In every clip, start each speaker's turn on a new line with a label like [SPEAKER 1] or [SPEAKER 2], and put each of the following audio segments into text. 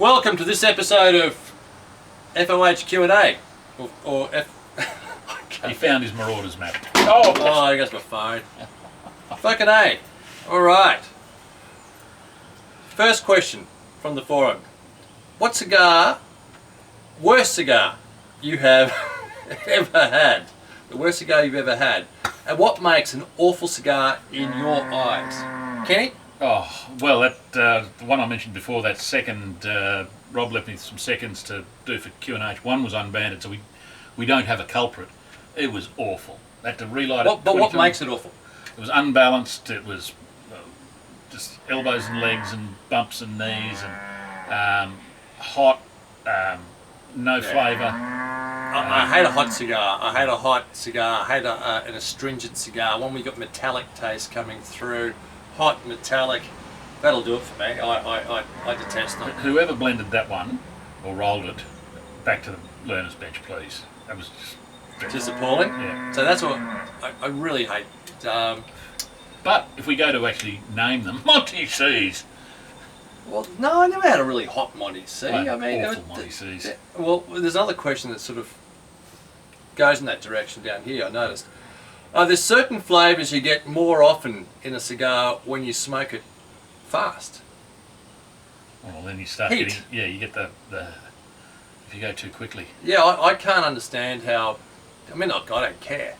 [SPEAKER 1] Welcome to this episode of FOHQnA. Or
[SPEAKER 2] He found his Marauders map.
[SPEAKER 1] Oh, I guess my phone. Fucking A. Alright. First question from the forum. What cigar, worst cigar you have ever had? The worst cigar you've ever had. And what makes an awful cigar in your eyes? Kenny?
[SPEAKER 2] Oh, well, that the one I mentioned before, that second, Rob left me some seconds to do for Q&H. One was unbanded, so we don't have a culprit. It was awful. I had to relight it.
[SPEAKER 1] But what makes it awful?
[SPEAKER 2] It was unbalanced. It was just elbows and legs and bumps and knees and hot, no flavour.
[SPEAKER 1] I hate a hot cigar. I hate a hot cigar. I hate an astringent cigar. One where you got metallic taste coming through. Hot, metallic. That'll do it for me. I detest them.
[SPEAKER 2] Whoever blended that one or rolled it, back to the learner's bench, please. That was
[SPEAKER 1] just appalling.
[SPEAKER 2] Yeah.
[SPEAKER 1] So that's what I really hate.
[SPEAKER 2] But if we go to actually name them, Monte C's.
[SPEAKER 1] Well, no, I never had a really hot Monte C.
[SPEAKER 2] Well,
[SPEAKER 1] I mean,
[SPEAKER 2] awful Monte C's.
[SPEAKER 1] Well, there's another question that sort of goes in that direction down here. I noticed. There's certain flavours you get more often in a cigar when you smoke it fast.
[SPEAKER 2] Well, then you start
[SPEAKER 1] Heat.
[SPEAKER 2] getting, you get the if you go too quickly.
[SPEAKER 1] Yeah, I can't understand how. I mean, I don't care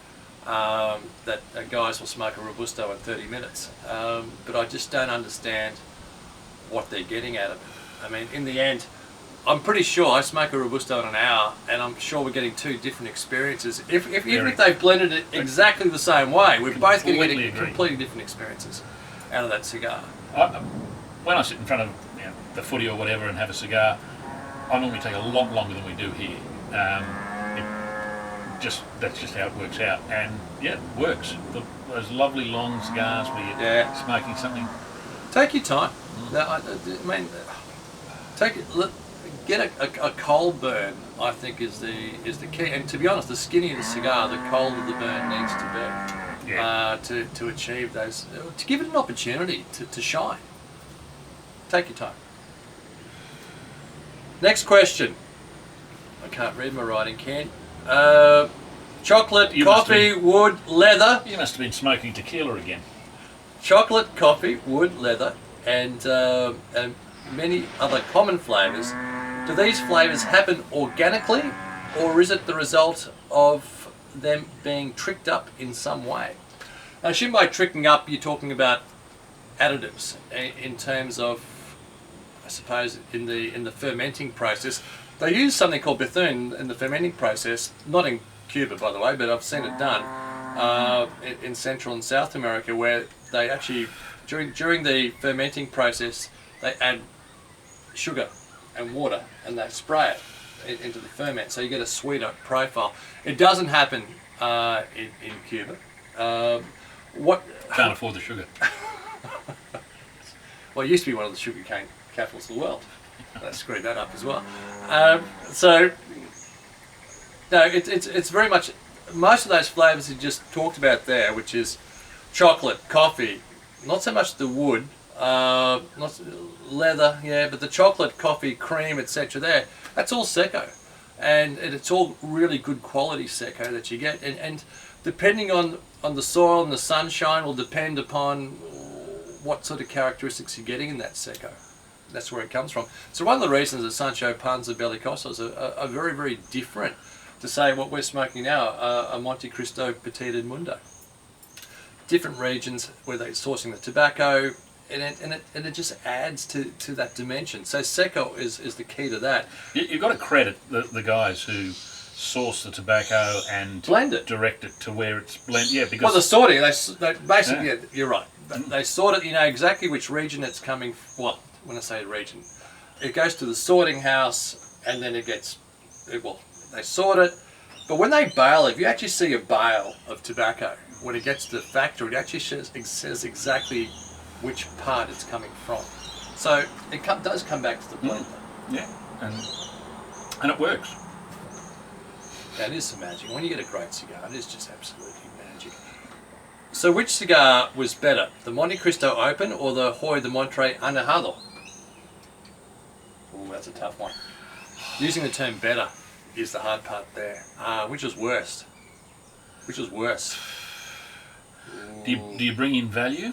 [SPEAKER 1] that guys will smoke a Robusto in 30 minutes, but I just don't understand what they're getting out of it. I mean, in the end, I'm pretty sure I smoke a Robusto in an hour, and I'm sure we're getting two different experiences. Even if they've blended it exactly the same way, we're both going to get completely different experiences out of that cigar.
[SPEAKER 2] When I sit in front of the footy or whatever and have a cigar, I normally take a lot longer than we do here. That's just how it works out, and yeah, it works. Those lovely long cigars where you're smoking something.
[SPEAKER 1] Take your time. I mean, get a cold burn. I think is the key. And to be honest, the skinnier the cigar, the colder the burn needs to be to achieve those. To give it an opportunity to shine. Take your time. Next question. I can't read my writing, Ken. Chocolate, coffee, wood, leather.
[SPEAKER 2] You must have been smoking tequila again.
[SPEAKER 1] Chocolate, coffee, wood, leather, and many other common flavours. Do these flavours happen organically, or is it the result of them being tricked up in some way? I assume by tricking up, you're talking about additives in terms of, I suppose, in the fermenting process. They use something called Bethune in the fermenting process, not in Cuba, by the way, but I've seen it done in Central and South America, where they actually, during the fermenting process, they add sugar and water and they spray it into the ferment, so you get a sweeter profile. It doesn't happen in Cuba.
[SPEAKER 2] Can't afford the sugar.
[SPEAKER 1] Well, it used to be one of the sugarcane capitals of the world. They screwed that up as well. So, no, it's very much, most of those flavours you just talked about there, which is chocolate, coffee, not so much the wood, not leather, but the chocolate, coffee, cream, etc. there, that's all Secco. And it's all really good quality Secco that you get. And depending on the soil and the sunshine will depend upon what sort of characteristics you're getting in that Secco. That's where it comes from. So one of the reasons that Sancho Panza Bellicosos are very, very different to say what we're smoking now, a Monte Cristo Petit Edmundo. Different regions where they're sourcing the tobacco, and it just adds to that dimension. So Secco is the key to that.
[SPEAKER 2] You've got to credit the guys who source the tobacco and
[SPEAKER 1] blend it,
[SPEAKER 2] direct it to where it's blended. Yeah, because
[SPEAKER 1] the sorting, they basically, you're right. They sort it, exactly which region it's coming. Well, when I say region, it goes to the sorting house, and then it gets, they sort it. But when they bale it, if you actually see a bale of tobacco, when it gets to the factory, it actually says exactly which part it's coming from. So it does come back to the blender.
[SPEAKER 2] Yeah, and it works.
[SPEAKER 1] That is some magic. When you get a great cigar, it is just absolutely magic. So which cigar was better, the Monte Cristo Open or the Hoy de Monterrey Anejado? that's a tough one. Using the term better is the hard part there. Which was worst? Which was worse?
[SPEAKER 2] Do you bring in value?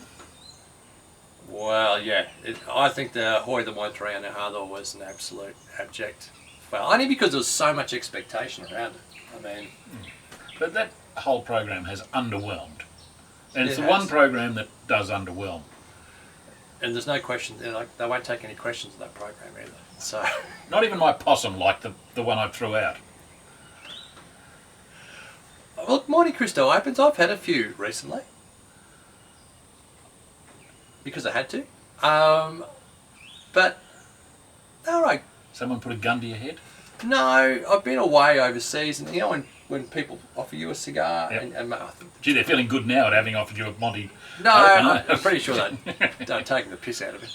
[SPEAKER 1] Well, yeah. I think the Hoy de Monterey and the Hardor was an absolute abject fail. Only because there was so much expectation around it. I mean...
[SPEAKER 2] But that whole program has underwhelmed. And it's
[SPEAKER 1] It
[SPEAKER 2] the
[SPEAKER 1] has.
[SPEAKER 2] one program that does underwhelm.
[SPEAKER 1] And there's no question, they won't take any questions in that program either. So...
[SPEAKER 2] Not even my possum liked the one I threw out.
[SPEAKER 1] Look, Monte Cristo opens. I've had a few recently. Because I had to. But, all right.
[SPEAKER 2] Someone put a gun to your head?
[SPEAKER 1] No, I've been away overseas, and you know when people offer you a cigar,
[SPEAKER 2] Yep.
[SPEAKER 1] and
[SPEAKER 2] Gee, they're feeling good now at having offered you a Monte.
[SPEAKER 1] no, I'm pretty sure they're taking the piss out of it.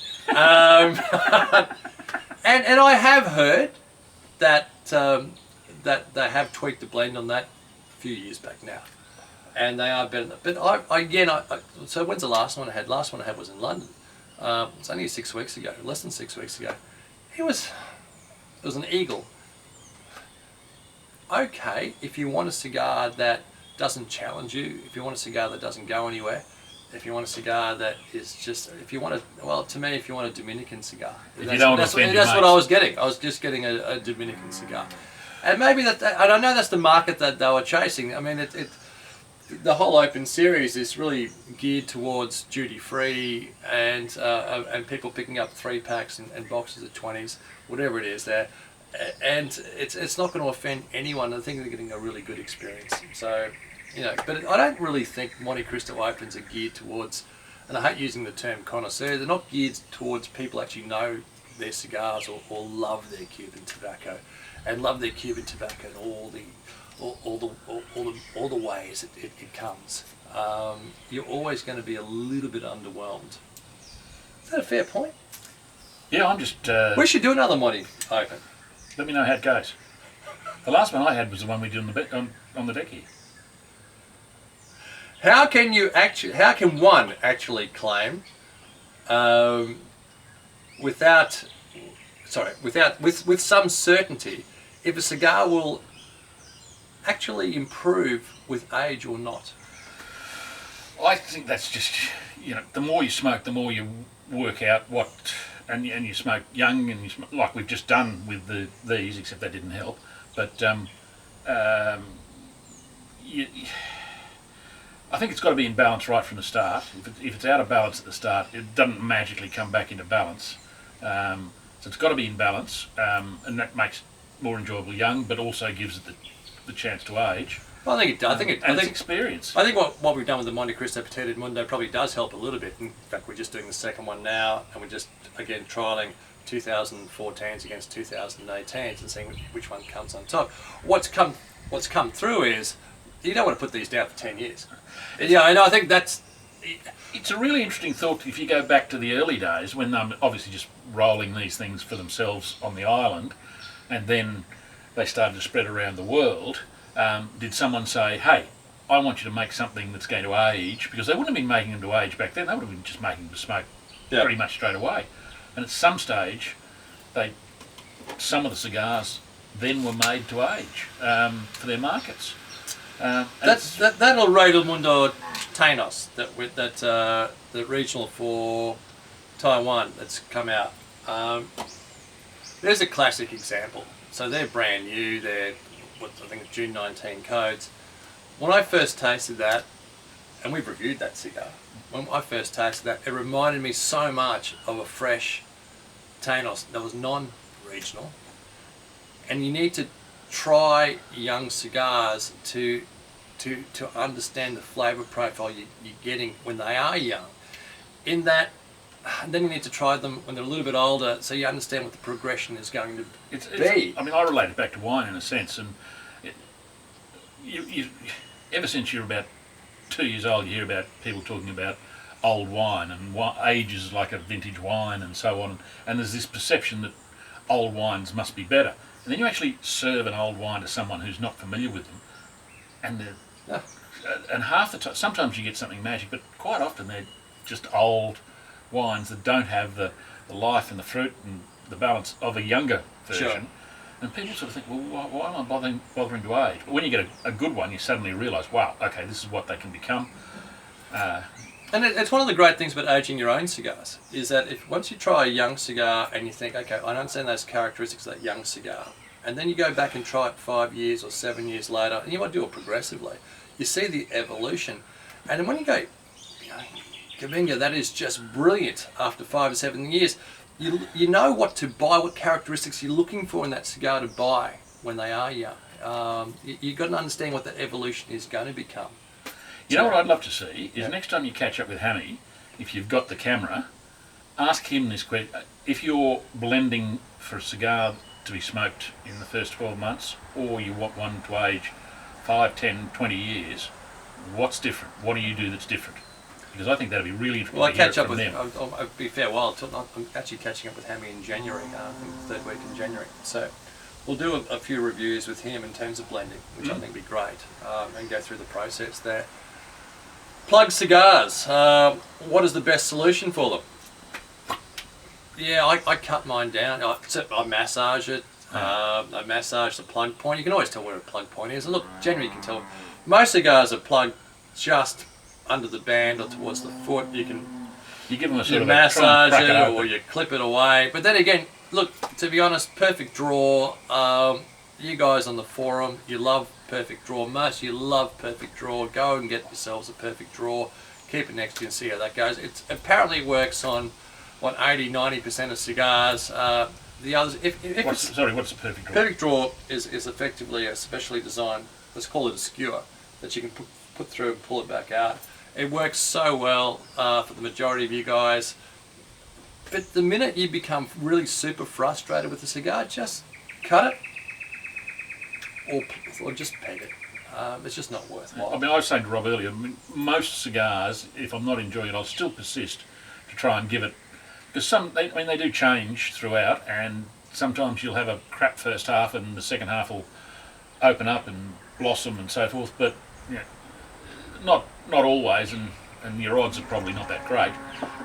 [SPEAKER 1] And I have heard that that they have tweaked the blend on that a few years back now, and they are better. But so when's the last one I had? Last one I had was in London. It's only 6 weeks ago, less than 6 weeks ago. It was an Eagle. Okay, if you want a cigar that doesn't challenge you, if you want a cigar that doesn't go anywhere, if you want a cigar that is just, if you want to me, if you want a Dominican cigar, that's what I was getting. I was just getting a Dominican cigar, and maybe and I know that's the market that they were chasing. I mean, the whole Open series is really geared towards duty free and people picking up 3-packs and boxes of 20s, whatever it is there. And it's not going to offend anyone. I think they're getting a really good experience. So, but I don't really think Monte Cristo Opens are geared towards, and I hate using the term connoisseur, they're not geared towards people actually know their cigars or love their Cuban tobacco, and love their Cuban tobacco and all the ways it comes. You're always going to be a little bit underwhelmed. Is that a fair point?
[SPEAKER 2] Yeah, I'm just...
[SPEAKER 1] we should do another Monte Open.
[SPEAKER 2] Let me know how it goes. The last one I had was the one we did on the deck here.
[SPEAKER 1] How can one actually claim with some certainty if a cigar will actually improve with age or not?
[SPEAKER 2] I think that's just, the more you smoke, the more you work out what, and you smoke young, and like we've just done with these, except that didn't help. But I think it's got to be in balance right from the start. If it's out of balance at the start, it doesn't magically come back into balance. So it's got to be in balance, and that makes it more enjoyable young, but also gives it the chance to age.
[SPEAKER 1] Well, I think it does. I think
[SPEAKER 2] it's experience.
[SPEAKER 1] I think what we've done with the Monte Cristo Petit del Mundo probably does help a little bit. In fact, we're just doing the second one now, and we're just again trialing 2014s against 2018s and seeing which one comes on top. What's come through is you don't want to put these down for 10 years. Yeah, and I think that's...
[SPEAKER 2] It's a really interesting thought if you go back to the early days when they're obviously just rolling these things for themselves on the island, and then they started to spread around the world. Did someone say, hey, I want you to make something that's going to age? Because they wouldn't have been making them to age back then. They would have been just making them to smoke pretty much straight away. And at some stage, some of the cigars then were made to age for their markets.
[SPEAKER 1] That El Rey del Mundo Tainos, the regional for Taiwan that's come out. There's a classic example. So they're brand new. They're I think it's June 19 codes. When I first tasted that, and we've reviewed that cigar, when I first tasted that, it reminded me so much of a fresh Tainos that was non-regional. And you need to try young cigars to understand the flavour profile you're getting when they are young. In that, and then you need to try them when they're a little bit older, so you understand what the progression is going to be.
[SPEAKER 2] I mean, I relate it back to wine in a sense, and you ever since you're about 2 years old, you hear about people talking about old wine and age is like a vintage wine and so on, and there's this perception that old wines must be better. And then you actually serve an old wine to someone who's not familiar with them, and half the time, sometimes you get something magic, but quite often they're just old wines that don't have the life and the fruit and the balance of a younger version.
[SPEAKER 1] Sure.
[SPEAKER 2] And people sort of think, well, why am I bothering to age? But when you get a good one, you suddenly realise, wow, okay, this is what they can become.
[SPEAKER 1] And it's one of the great things about aging your own cigars, is that if once you try a young cigar and you think, okay, I understand those characteristics of that young cigar, and then you go back and try it 5 years or 7 years later, and you might do it progressively, you see the evolution. And then when you go, Gavinga, that is just brilliant after 5 or 7 years, you know what to buy, what characteristics you're looking for in that cigar to buy when they are young. You've got to understand what that evolution is going to become.
[SPEAKER 2] You know what I'd love to see is next time you catch up with Hammy, if you've got the camera, ask him this question. If you're blending for a cigar to be smoked in the first 12 months, or you want one to age 5, 10, 20 years, what's different? What do you do that's different? Because I think that'd be really interesting to hear from them.
[SPEAKER 1] I'll be fair while. I'm actually catching up with Hammy in January, I think the 3rd week in January. So we'll do a few reviews with him in terms of blending, which I think would be great, and go through the process there. Plug cigars. What is the best solution for them? Yeah, I cut mine down. I massage it. I massage the plug point. You can always tell where a plug point is. And look, generally you can tell. Most cigars are plugged just under the band or towards the foot. You
[SPEAKER 2] give them a sort of
[SPEAKER 1] massage it or you clip it away. But then again, look, to be honest, perfect draw. You guys on the forum, you love perfect draw. Most of you love perfect draw. Go and get yourselves a perfect draw. Keep it next to you and see how that goes. It apparently works on 80-90% of cigars. The others, what's
[SPEAKER 2] a perfect draw?
[SPEAKER 1] Perfect draw is effectively a specially designed, let's call it a skewer, that you can put through and pull it back out. It works so well for the majority of you guys. But the minute you become really super frustrated with the cigar, just cut it or just peg it. It's just not worthwhile.
[SPEAKER 2] I was saying to Rob earlier, most cigars, if I'm not enjoying it, I'll still persist to try and give it, because they do change throughout, and sometimes you'll have a crap first half and the second half will open up and blossom and so forth, but not always, and your odds are probably not that great.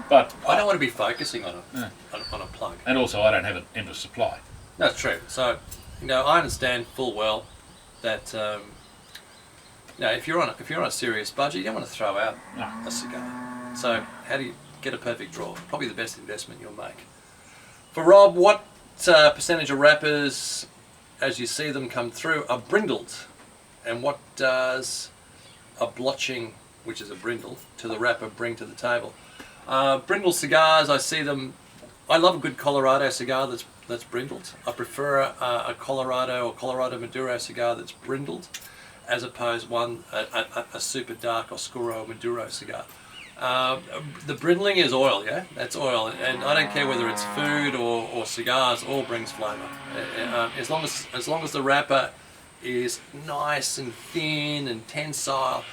[SPEAKER 2] But
[SPEAKER 1] I don't want to be focusing on a plug.
[SPEAKER 2] And also, I don't have an endless supply.
[SPEAKER 1] That's true. So, I understand full well that if you're on a serious budget, you don't want to throw out a cigar. So, how do you get a perfect draw? Probably the best investment you'll make. For Rob, what percentage of wrappers, as you see them come through, are brindled, and what does a blotching, which is a brindle, to the wrapper bring to the table? Brindle cigars, I love a good Colorado cigar that's brindled. I prefer a Colorado or Colorado Maduro cigar that's brindled, as opposed a super dark Oscuro Maduro cigar. The brindling is oil, that's oil, and I don't care whether it's food or cigars, all brings flavour. As long as the wrapper is nice and thin and tensile,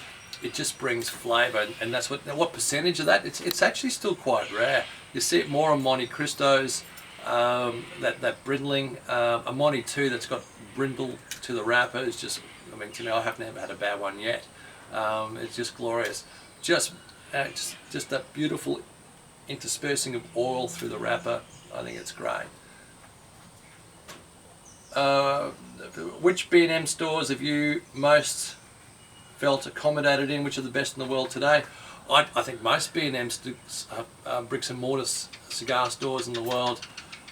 [SPEAKER 1] it just brings flavour, and that's what percentage of that? It's actually still quite rare. You see it more on Monte Cristos, that brindling. A Monte 2 that's got brindle to the wrapper is just, to me, I haven't ever had a bad one yet. It's just glorious. Just that beautiful interspersing of oil through the wrapper. I think it's great. Which B&M stores have you most felt accommodated in? Which are the best in the world today? I think most B&M bricks and mortar cigar stores in the world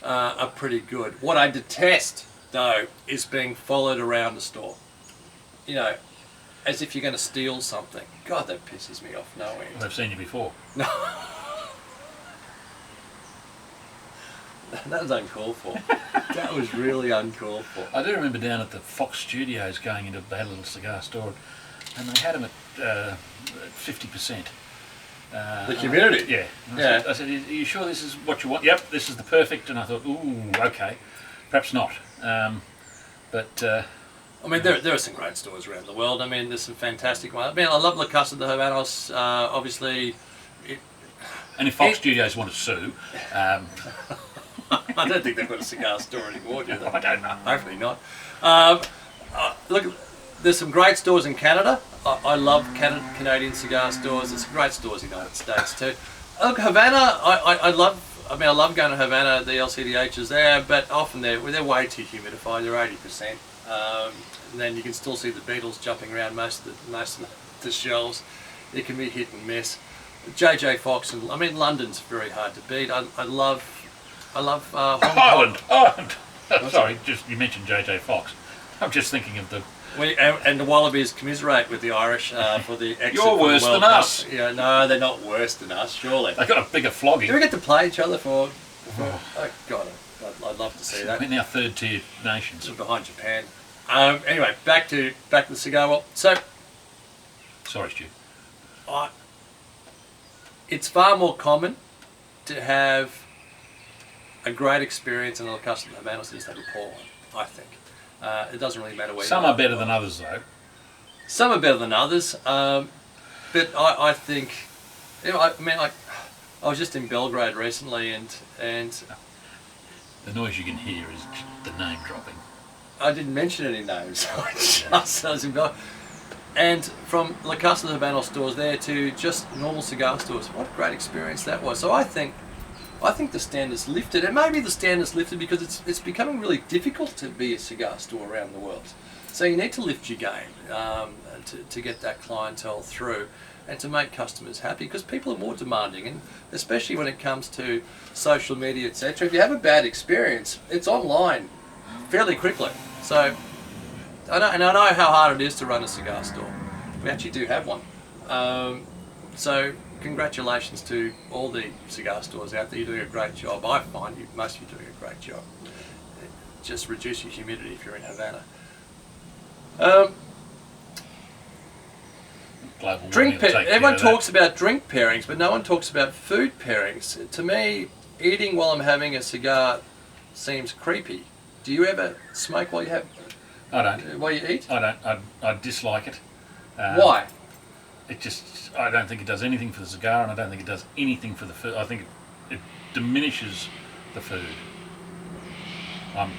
[SPEAKER 1] are pretty good. What I detest, though, is being followed around the store. As if you're going to steal something. God, that pisses me off no end.
[SPEAKER 2] I've seen you before.
[SPEAKER 1] No. That was uncalled for. That was really uncalled for.
[SPEAKER 2] I do remember down at the Fox Studios going into that little cigar store, and they had them at 50%.
[SPEAKER 1] The community?
[SPEAKER 2] Yeah. I said, are you sure this is what you want? Yep, this is the perfect. And I thought, ooh, okay, perhaps not.
[SPEAKER 1] There are some great stores around the world. There's some fantastic ones. I love La Casa de Habanos, obviously.
[SPEAKER 2] And if Fox Studios want to sue...
[SPEAKER 1] I don't think they've got a cigar store anymore, do they?
[SPEAKER 2] I don't know.
[SPEAKER 1] Hopefully not. Look, there's some great stores in Canada. I love Canadian cigar stores. There's some great stores in the United States too. Look, Havana, I love I mean, I love going to Havana. The LCDH is there, but often they're way too humidified. They're 80%. And then you can still see the beetles jumping around most of the shelves. It can be hit and miss. JJ Fox, and I mean, London's very hard to beat. I love Hong Kong.
[SPEAKER 2] Ireland. Sorry, just you mentioned JJ Fox. I'm just thinking of the.
[SPEAKER 1] And the Wallabies commiserate with the Irish for the exit.
[SPEAKER 2] You're worse
[SPEAKER 1] from the World
[SPEAKER 2] than
[SPEAKER 1] Cup.
[SPEAKER 2] us.
[SPEAKER 1] Yeah, no, they're not worse than us, surely.
[SPEAKER 2] They got a bigger flogging.
[SPEAKER 1] Do we get to play each other for oh God, I'd love to see that.
[SPEAKER 2] We're now third-tier nations.
[SPEAKER 1] Behind Japan. Anyway, back to the cigar. Well, so
[SPEAKER 2] Sorry, Stu.
[SPEAKER 1] it's far more common to have a great experience in a custom Habanos than just have a poor one, I think. It doesn't really matter where
[SPEAKER 2] Some
[SPEAKER 1] you
[SPEAKER 2] are better than others, though.
[SPEAKER 1] Some are better than others, but I think, you know, I mean, I was just in Belgrade recently, and
[SPEAKER 2] The noise you can hear is the name dropping.
[SPEAKER 1] I didn't mention any names. I was in Belgrade. And from La Casa de Habanos stores there to just normal cigar stores, what a great experience that was. So I think the standard's lifted, and maybe the standard's lifted because it's becoming really difficult to be a cigar store around the world. So you need to lift your game to get that clientele through and to make customers happy, because people are more demanding, and especially when it comes to social media, etc. If you have a bad experience, it's online fairly quickly. So I know how hard it is to run a cigar store. We actually do have one. So congratulations to all the cigar stores out there. You're doing a great job. I find most of you doing a great job. Just reduce your humidity if you're in Havana. Everyone talks about drink pairings, but no one talks about food pairings. To me, eating while I'm having a cigar seems creepy. Do you ever smoke while you have?
[SPEAKER 2] I don't.
[SPEAKER 1] While you eat?
[SPEAKER 2] I don't. I dislike it.
[SPEAKER 1] Why?
[SPEAKER 2] I don't think it does anything for the cigar, and I don't think it does anything for the food. I think it diminishes the food.
[SPEAKER 1] Can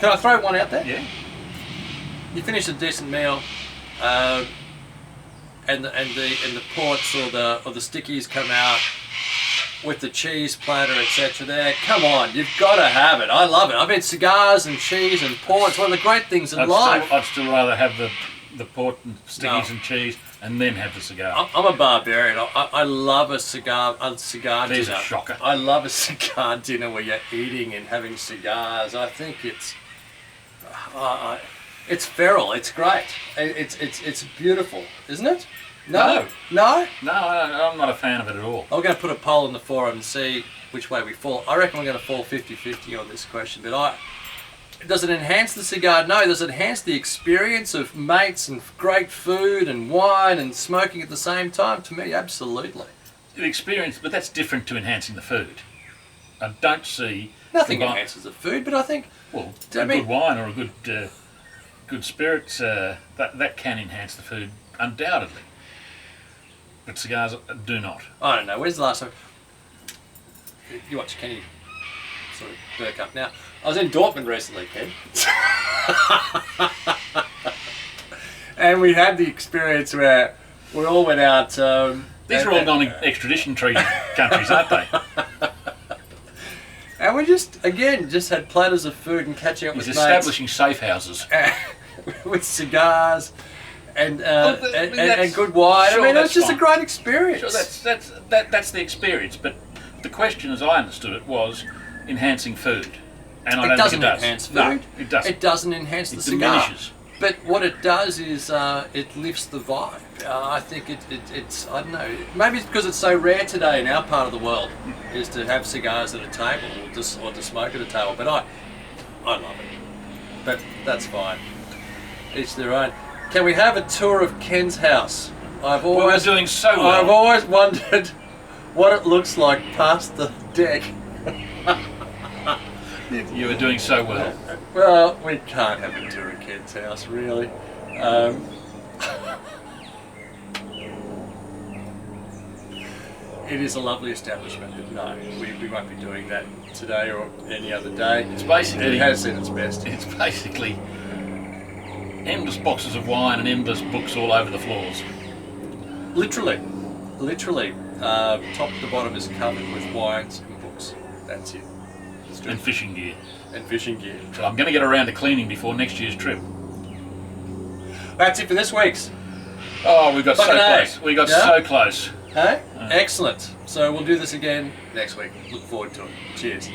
[SPEAKER 1] I throw one out there?
[SPEAKER 2] Yeah.
[SPEAKER 1] You finish a decent meal, and the ports or the stickies come out with the cheese platter, etc. There, come on, you've got to have it. I love it. I mean, cigars and cheese and ports, one of the great things in life.
[SPEAKER 2] I'd still rather have the port and stickies and cheese, and then have the cigar.
[SPEAKER 1] I'm a barbarian. I love a cigar dinner.
[SPEAKER 2] There's a shocker.
[SPEAKER 1] I love a cigar dinner where you're eating and having cigars. I think it's feral. It's great. It's beautiful, isn't it? No?
[SPEAKER 2] No, I'm not a fan of it at all.
[SPEAKER 1] I'm going to put a poll in the forum and see which way we fall. I reckon we're going to fall 50-50 on this question, but does it enhance the cigar? No. Does it enhance the experience of mates and great food and wine and smoking at the same time? To me, absolutely.
[SPEAKER 2] The experience, but that's different to enhancing the food. I don't see...
[SPEAKER 1] Nothing enhances the food, but I think...
[SPEAKER 2] Well, good wine or a good spirits, that can enhance the food, undoubtedly. But cigars do not.
[SPEAKER 1] I don't know. When's the last time... You watch Kenny sort of perk up now. I was in Dortmund recently, Ken. And we had the experience where we all went out...
[SPEAKER 2] These are all non-extradition treaty countries, aren't they?
[SPEAKER 1] And we just had platters of food and catching up with mates.
[SPEAKER 2] Establishing safe houses.
[SPEAKER 1] With cigars and good wine.
[SPEAKER 2] Sure,
[SPEAKER 1] I mean, it was just
[SPEAKER 2] fine.
[SPEAKER 1] a great experience.
[SPEAKER 2] Sure, that's the experience. But the question, as I understood it, was enhancing food. And I don't think it does.
[SPEAKER 1] Enhance food.
[SPEAKER 2] No, it doesn't.
[SPEAKER 1] It doesn't enhance the cigar.
[SPEAKER 2] Diminishes.
[SPEAKER 1] But what it does is it lifts the vibe. I think it's I don't know. Maybe it's because it's so rare today in our part of the world is to have cigars at a table or to smoke at a table. But I love it. But that's fine. Each their own. Can we have a tour of Ken's house?
[SPEAKER 2] We're doing so well.
[SPEAKER 1] I've always wondered what it looks like past the deck.
[SPEAKER 2] You were doing so well.
[SPEAKER 1] Well, we can't have a tour of Ken's house, really. It is a lovely establishment, but no, we won't be doing that today or any other day.
[SPEAKER 2] It's basically...
[SPEAKER 1] It has seen its best.
[SPEAKER 2] It's basically endless boxes of wine and endless books all over the floors.
[SPEAKER 1] Literally. Top to bottom is covered with wines and books. That's it.
[SPEAKER 2] And fishing gear.
[SPEAKER 1] And fishing gear.
[SPEAKER 2] So I'm going to get around to cleaning before next year's trip.
[SPEAKER 1] That's it for this week's.
[SPEAKER 2] Oh, we got so
[SPEAKER 1] Fucking A.
[SPEAKER 2] close. We got
[SPEAKER 1] Yeah?
[SPEAKER 2] so close.
[SPEAKER 1] Hey? Excellent. So we'll do this again next week. Look forward to it. Cheers.